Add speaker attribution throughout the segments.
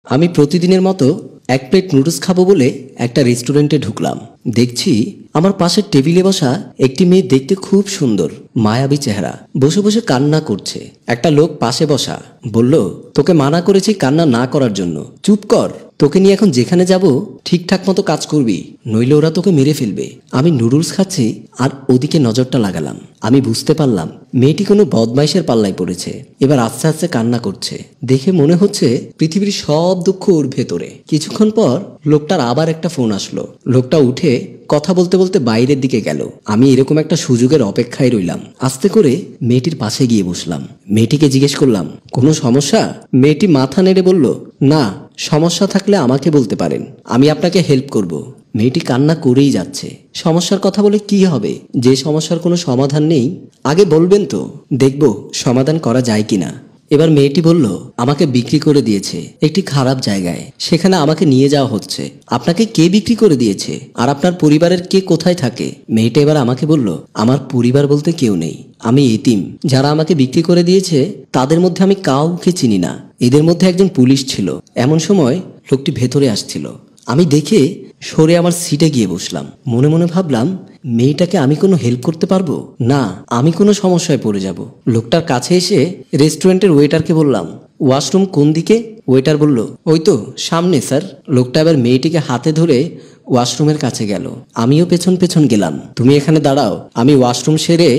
Speaker 1: আমি প্রতিদিনের মতো এক প্লেট নুডলস খাবো বলে একটা রেস্টুরেন্টে ঢুকলাম। দেখছি আমার পাশের টেবিলে বসা একটি মেয়ে দেখতে খুব সুন্দর, মায়াবী চেহারা, বসে বসে কান্না করছে। একটা লোক পাশে বসা বলল, তোকে মানা করেছি কান্না না করার জন্য, চুপ কর। তোকে নিয়ে এখন যেখানে যাব ঠিকঠাক মতো কাজ করবি, নইলে ওরা তোকে মেরে ফেলবে। আমি নুডলস খাচ্ছি আর ওদিকে নজরটা লাগালাম। আমি বুঝতে পারলাম মেয়েটি কোনো বদমাইশের পাল্লায় পড়েছে। এবার আস্তে আস্তে কান্না করছে। দেখে মনে হচ্ছে পৃথিবীর সব দুঃখ ওর ভেতরে। কিছুক্ষণ পর লোকটার আবার একটা ফোন আসলো। লোকটা উঠে কথা বলতে বলতে বাইরের দিকে গেল। আমি এরকম একটা সুযোগের অপেক্ষায় রইলাম। আস্তে করে মেয়েটির পাশে গিয়ে বসলাম। মেয়েটিকে জিজ্ঞেস করলাম, কোনো সমস্যা? মেয়েটি মাথা নেড়ে বলল, না, সমস্যা থাকলে আমাকে বলতে পারেন, আমি আপনাকে হেল্প করব। মেয়েটি কান্না করেই যাচ্ছে। সমস্যার কথা বলে কি হবে? যে সমস্যার কোনো সমাধান নেই, আগে বলবেন তো, দেখব সমাধান করা যায় কিনা। এবার মেয়েটি বলল, আমাকে বিক্রি করে দিয়েছে একটি খারাপ জায়গায়, সেখানে আমাকে নিয়ে যাওয়া হচ্ছে। আপনাকে কে বিক্রি করে দিয়েছে? আর আপনার পরিবারের কে কোথায় থাকে? মেয়েটা এবার আমাকে বলল, আমার পরিবার বলতে কেউ নেই, আমি এতিম। যারা আমাকে বিক্রি করে দিয়েছে তাদের মধ্যে আমি কাউকে চিনি না। এদের মধ্যে একজন পুলিশ ছিল। এমন সময় লোকটি ভেতরে আসছিল। আমি দেখে সরে আমার সিটে গিয়ে বসলাম। মনে মনে ভাবলাম, মেয়েটাকে আমি কোনো হেল্প করতে পারবো না, আমি কোনো সমস্যায় পড়ে যাব। লোকটার কাছে এসে রেস্টুরেন্টের ওয়েটারকে বললাম, ওয়াশরুম কোন দিকে? ওয়েটার বলল, ওই তো সামনে স্যার। লোকটা এবার মেয়েটিকে হাতে ধরে ওয়াশরুমের কাছে গেল। আমিও পেছন পেছন গেলাম। তুমি এখানে দাঁড়াও, আমি ওয়াশরুম সেরে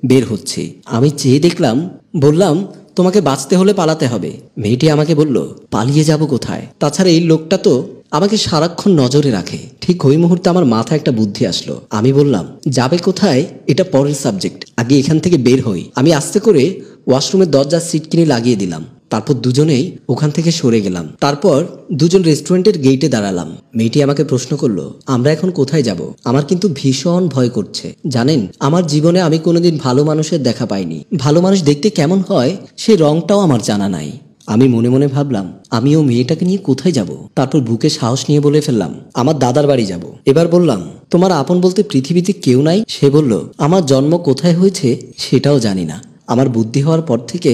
Speaker 1: বের হচ্ছি। আমি চেয়ে দেখলাম, বললাম, তোমাকে বাঁচতে হলে পালাতে হবে। মেয়েটি আমাকে বলল, পালিয়ে যাব কোথায়? তাছাড়া এই লোকটা তো আমাকে সারাক্ষণ নজরে রাখে। ঠিক ওই মুহূর্তে আমার মাথায় একটা বুদ্ধি আসলো। আমি বললাম, যাবে কোথায় এটা পরের সাবজেক্ট, আগে এখান থেকে বের হই। আমি আস্তে করে ওয়াশরুমের দরজার সিট কিনে লাগিয়ে দিলাম। তারপর দুজনেই ওখান থেকে সরে গেলাম। তারপর দুজন রেস্টুরেন্টের গেটে দাঁড়ালাম। মেয়েটি আমাকে প্রশ্ন করলো, আমরা এখন কোথায় যাব? আমার কিন্তু ভীষণ ভয় করছে। জানেন, আমার জীবনে আমি কোনোদিন ভালো মানুষের দেখা পাইনি। ভালো মানুষ দেখতে কেমন হয় সেই রংটাও আমার জানা নাই। আমি মনে মনে ভাবলাম, আমিও মেয়েটাকে নিয়ে কোথায় যাব? তারপর বুকে সাহস নিয়ে বলে ফেললাম, আমার দাদার বাড়ি যাব। এবার বললাম, তোমার আপন বলতে পৃথিবীতে কেউ নাই? সে বলল, আমার জন্ম কোথায় হয়েছে সেটাও জানি না। আমার বুদ্ধি হওয়ার পর থেকে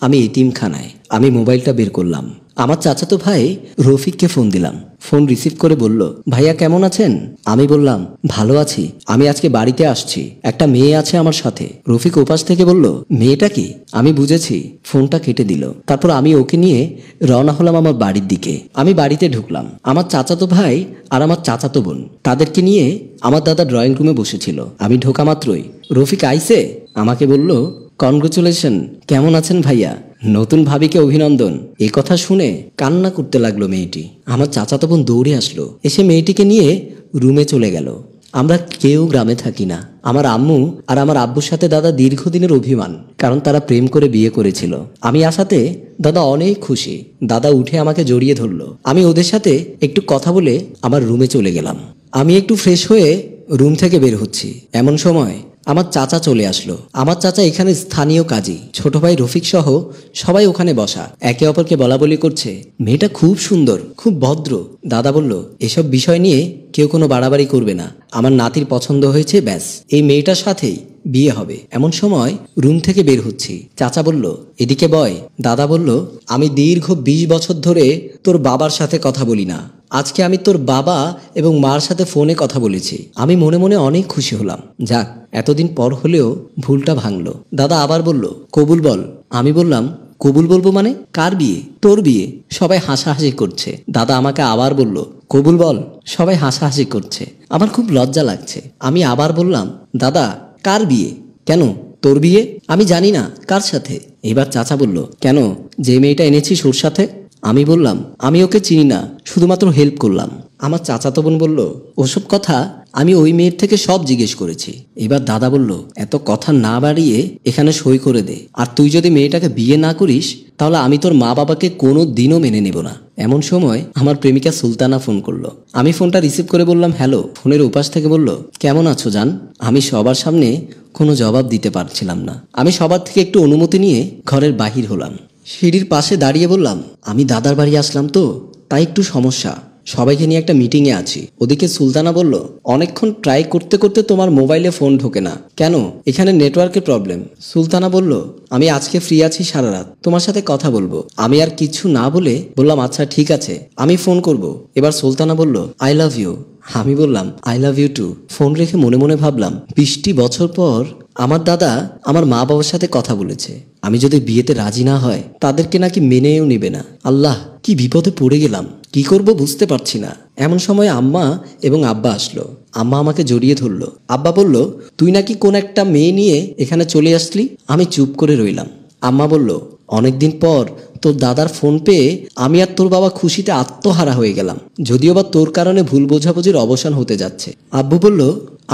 Speaker 1: আমি এতিমখানায়। আমি মোবাইলটা বের করলাম। আমার চাচাতো ভাই রফিককে ফোন দিলাম। ফোন রিসিভ করে বলল, ভাইয়া কেমন আছেন? আমি বললাম, ভালো আছি, আমি আজকে বাড়িতে আসছি, একটা মেয়ে আছে আমার সাথে। রফিক ওপাশ থেকে বলল, মেয়েটা কি? আমি বুঝেছি। ফোনটা কেটে দিল। তারপর আমি ওকে নিয়ে রওনা হলাম আমার বাড়ির দিকে। আমি বাড়িতে ঢুকলাম। আমার চাচাতো ভাই আর আমার চাচাতো বোন তাদেরকে নিয়ে আমার দাদা ড্রয়িং রুমে বসেছিল। আমি ঢোকা মাত্রই, রফিক আইছে? আমাকে বলল, কনগ্রেচুলেশন, কেমন আছেন ভাইয়া? নতুন ভাবিকে অভিনন্দন। এই কথা শুনে কান্না করতে লাগলো মেয়েটি। আমার চাচাতো বোন দৌড়ে আসলো, এসে মেয়েটিকে নিয়ে রুমে চলে গেল। আমরা কেউ গ্রামে থাকি না। আমার আম্মু আর আমার আব্বুর সাথে দাদা দীর্ঘদিনের অভিমান, কারণ তারা প্রেম করে বিয়ে করেছিল। আমি আসাতে দাদা অনেক খুশি। দাদা উঠে আমাকে জড়িয়ে ধরলো। আমি ওদের সাথে একটু কথা বলে আমার রুমে চলে গেলাম। আমি একটু ফ্রেশ হয়ে রুম থেকে বের হচ্ছি। এমন সময় আমার চাচা চলে আসলো। আমার চাচা এখানে স্থানীয় কাজী। ছোট ভাই রফিক সহ সবাই ওখানে বসা, একে অপরকে বলা বলি করছে। মেয়েটা খুব সুন্দর, খুব ভদ্র। দাদা বলল, এসব বিষয় নিয়ে কেউ কোনো বাড়াবাড়ি করবে না, আমার নাতির পছন্দ হয়েছে, ব্যাস, এই মেয়েটার সাথেই বিয়ে হবে। এমন সময় রুম থেকে বের হচ্ছি। চাচা বলল, এদিকে বয়। দাদা বলল, আমি দীর্ঘ 20 বছর ধরে তোর বাবার সাথে কথা বলি না। আজকে আমি তোর বাবা এবং মার সাথে ফোনে কথা বলেছি। আমি মনে মনে অনেক খুশি হলাম। যাক, এতদিন পর হলেও ভুলটা ভাঙলো। দাদা আবার বলল, কবুল বল। আমি বললাম, কবুল বলবো মানে? কার বিয়ে? তোর বিয়ে। সবাই হাসাহাসি করছে। দাদা আমাকে আবার বলল, কবুল বল। সবাই হাসাহাসি করছে। আমার খুব লজ্জা লাগছে। আমি আবার বললাম, দাদা কার বিয়ে? কেন? তোর বিয়ে। আমি জানি না কার সাথে। এবার চাচা বলল, কেন, যে মেয়েটা এনেছিস ওর সাথে? আমি বললাম, আমি ওকে চিনি না, শুধুমাত্র হেল্প করলাম। আমার চাচাতো বোন বলল, ওসব কথা আমি ওই মেয়ের থেকে সব জিজ্ঞেস করেছি। এবার দাদা বলল, এত কথা না বাড়িয়ে এখানে সই করে দে। আর তুই যদি মেয়েটাকে বিয়ে না করিস তাহলে আমি তোর মা বাবাকে কোনো দিনও মেনে নেব না। এমন সময় আমার প্রেমিকা সুলতানা ফোন করলো। আমি ফোনটা রিসিভ করে বললাম, হ্যালো। ফোনের উপাস থেকে বলল, কেমন আছো জান? আমি সবার সামনে কোনো জবাব দিতে পারছিলাম না। আমি সবার থেকে একটু অনুমতি নিয়ে ঘরের বাহির হলাম। সিঁড়ির পাশে দাঁড়িয়ে বললাম, আমি দাদার বাড়ি আসলাম তো, তাই একটু সমস্যা। সবাইকে নিয়ে একটা মিটিংয়ে আছি। ওদিকে সুলতানা বলল, অনেকক্ষণ ট্রাই করতে করতে তোমার মোবাইলে ফোন ঢোকে না কেন? এখানে নেটওয়ার্কের প্রবলেম। সুলতানা বলল, আমি আজকে ফ্রি আছি সারা রাত, তোমার সাথে কথা বলবো। আমি আর কিছু না বলে বললাম, আচ্ছা ঠিক আছে, আমি ফোন করব। এবার সুলতানা বলল, আই লাভ ইউ। আমি বললাম, আই লাভ ইউ টু। ফোন রেখে মনে মনে ভাবলাম, 20টি বছর পর আমার দাদা আমার মা বাবার সাথে কথা বলেছে। আমি যদি বিয়েতে রাজি না হয় তাদেরকে নাকি মেনেও নিবে না। আল্লাহ, কি বিপদে পড়ে গেলাম, কি করব বুঝতে পারছি না। এমন সময় আম্মা এবং আব্বা আসলো। আম্মা আমাকে জড়িয়ে ধরলো। আব্বা বলল, তুই নাকি কোন একটা মেয়ে নিয়ে এখানে চলে আসলি। আমি চুপ করে রইলাম। আম্মা বলল, অনেকদিন পর তোর দাদার ফোন পেয়ে আমি আর তোর বাবা খুশিতে আত্মহারা হয়ে গেলাম, যদিও বা তোর কারণে ভুল বোঝাবুঝির অবসান হতে যাচ্ছে। আব্বু বলল,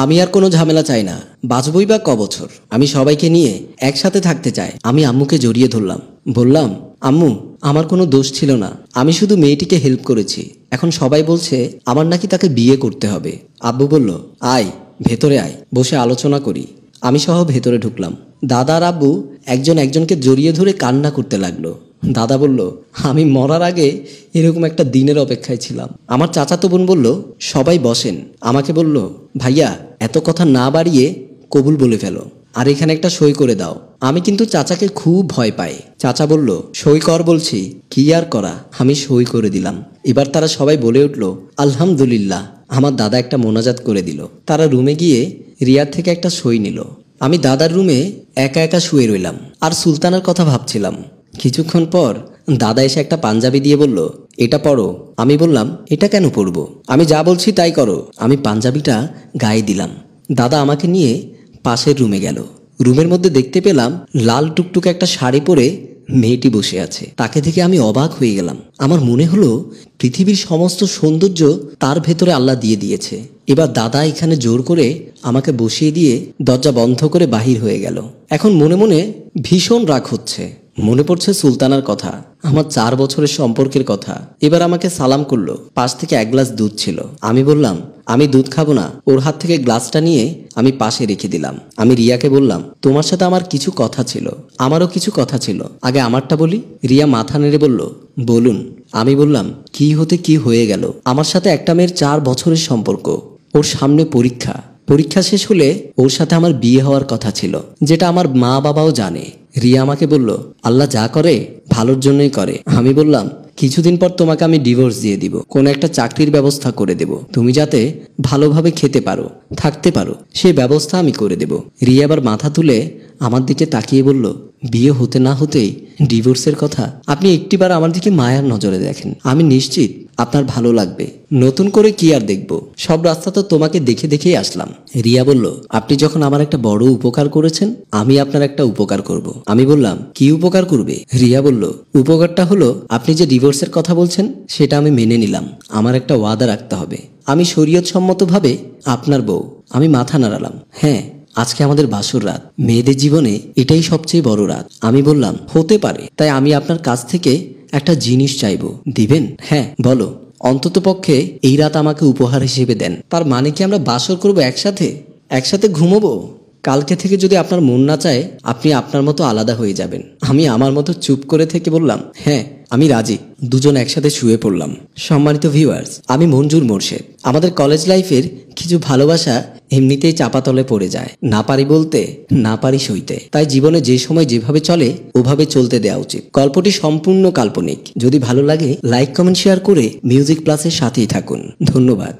Speaker 1: আমি আর কোনো ঝামেলা চাই না, বাঁচবই বা ক বছর, আমি সবাইকে নিয়ে একসাথে থাকতে চাই। আমি আম্মুকে জড়িয়ে ধরলাম, বললাম, আম্মু, আমার কোনো দোষ ছিল না, আমি শুধু মেয়েটিকে হেল্প করেছি। এখন সবাই বলছে আমার নাকি তাকে বিয়ে করতে হবে। আব্বু বলল, আয় ভেতরে আয়, বসে আলোচনা করি। আমি সহ ভেতরে ঢুকলাম। দাদা আর আব্বু একজন একজনকে জড়িয়ে ধরে কান্না করতে লাগলো। দাদা বলল, আমি মরার আগে এরকম একটা দিনের অপেক্ষায় ছিলাম। আমার চাচাতো বোন বলল, সবাই বসেন। আমাকে বলল, ভাইয়া এত কথা না বাড়িয়ে কবুল বলে ফেলো, আর এখানে একটা সই করে দাও। আমি কিন্তু চাচাকে খুব ভয় পাই। চাচা বলল, সই কর বলছি। কি আর করা, আমি সই করে দিলাম। এবার তারা সবাই বলে উঠল, আলহামদুলিল্লাহ। আমার দাদা একটা মোনাজাত করে দিল। তারা রুমে গিয়ে রিয়ার থেকে একটা সই নিল। আমি দাদার রুমে একা একা শুয়ে রইলাম আর সুলতানার কথা ভাবছিলাম। কিছুক্ষণ পর দাদা এসে একটা পাঞ্জাবি দিয়ে বলল, এটা পরো। আমি বললাম, এটা কেন পরবো? আমি যা বলছি তাই করো। আমি পাঞ্জাবিটা গায়ে দিলাম। দাদা আমাকে নিয়ে পাশের রুমে গেল। রুমের মধ্যে দেখতে পেলাম লাল টুকটুকে একটা শাড়ি পরে মেয়েটি বসে আছে। তাকে দেখে আমি অবাক হয়ে গেলাম। আমার মনে হলো পৃথিবীর সমস্ত সৌন্দর্য তার ভেতরে আল্লাহ দিয়ে দিয়েছে। এবার দাদা এখানে জোর করে আমাকে বসিয়ে দিয়ে দরজা বন্ধ করে বাহির হয়ে গেল। এখন মনে মনে ভীষণ রাগ হচ্ছে। মনে পড়ছে সুলতানার কথা, আমার 4 বছরের সম্পর্কের কথা। এবার আমাকে সালাম করলো। পাশ থেকে এক গ্লাস দুধ ছিল। আমি বললাম, আমি দুধ খাবো না। ওর হাত থেকে গ্লাসটা নিয়ে আমি পাশে রেখে দিলাম। আমি রিয়াকে বললাম, তোমার সাথে আমার কিছু কথা ছিল। আমারও কিছু কথা ছিল, আগে আমারটা বলি। রিয়া মাথা নেড়ে বলল, বলুন। আমি বললাম, কি হতে কি হয়ে গেল। আমার সাথে একটা মেয়ের 4 বছরের সম্পর্ক, ওর সামনে পরীক্ষা। পরীক্ষা শেষ হলে ওর সাথে আমার বিয়ে হওয়ার কথা ছিল, যেটা আমার মা বাবাও জানে। রিয়া আমাকে বলল, আল্লাহ যা করে ভালোর জন্যই করে। আমি বললাম, কিছুদিন পর তোমাকে আমি ডিভোর্স দিয়ে দিব, কোনো একটা চাকরির ব্যবস্থা করে দেব, তুমি যাতে ভালোভাবে খেতে পারো, থাকতে পারো, সেই ব্যবস্থা আমি করে দেব। রিয়া আবার মাথা তুলে আমার দিকে তাকিয়ে বলল, বিয়ে হতে না হতেই ডিভোর্সের কথা? আপনি একটিবার আমার দিকে মায়ার নজরে দেখেন, আমি নিশ্চিত আপনার ভালো লাগবে। নতুন করে কি আর দেখব, সব রাস্তা তো তোমাকে দেখে দেখেই আসলাম। রিয়া বলল, আপনি যখন আমার একটা বড় উপকার করেছেন, আমি আপনার একটা উপকার করব। আমি বললাম, কি উপকার করবে? রিয়া বলল, উপকারটা হলো আপনি যে ডিভোর্সের কথা বলছেন সেটা আমি মেনে নিলাম। আমার একটা ওয়াদা রাখতে হবে, আমি শরীয়ত সম্মতভাবে আপনার বউ। আমি মাথা নাড়ালাম, হ্যাঁ, আজকে আমাদের বাসর রাত, মেয়েদের জীবনে এটাই সবচেয়ে বড় রাত। আমি বললাম, হতে পারে, তাই আমি আপনার কাছ থেকে একটা জিনিস চাইবো, দিবেন? হ্যাঁ বলো। অন্তত পক্ষে এই রাত আমাকে উপহার হিসেবে দেন। তার মানে কি আমরা বাসর করব একসাথে, একসাথে ঘুমোবো? কালকে থেকে যদি আপনার মন না চায় আপনি আপনার মতো আলাদা হয়ে যাবেন। আমি আমার মতো চুপ করে থেকে বললাম, হ্যাঁ আমি রাজি। দুজন একসাথে শুয়ে পড়লাম। সম্মানিত ভিউয়ার্স, আমি মঞ্জুর মোর্শেদ। আমাদের কলেজ লাইফের কিছু ভালোবাসা এমনিতেই চাপাতলে পড়ে যায়, না পারি বলতে, না পারি সইতে। তাই জীবনে যে সময় যেভাবে চলে ওভাবে চলতে দেওয়া উচিত। গল্পটি সম্পূর্ণ কাল্পনিক। যদি ভালো লাগে লাইক, কমেন্ট, শেয়ার করে মিউজিক প্লাসের সাথেই থাকুন। ধন্যবাদ।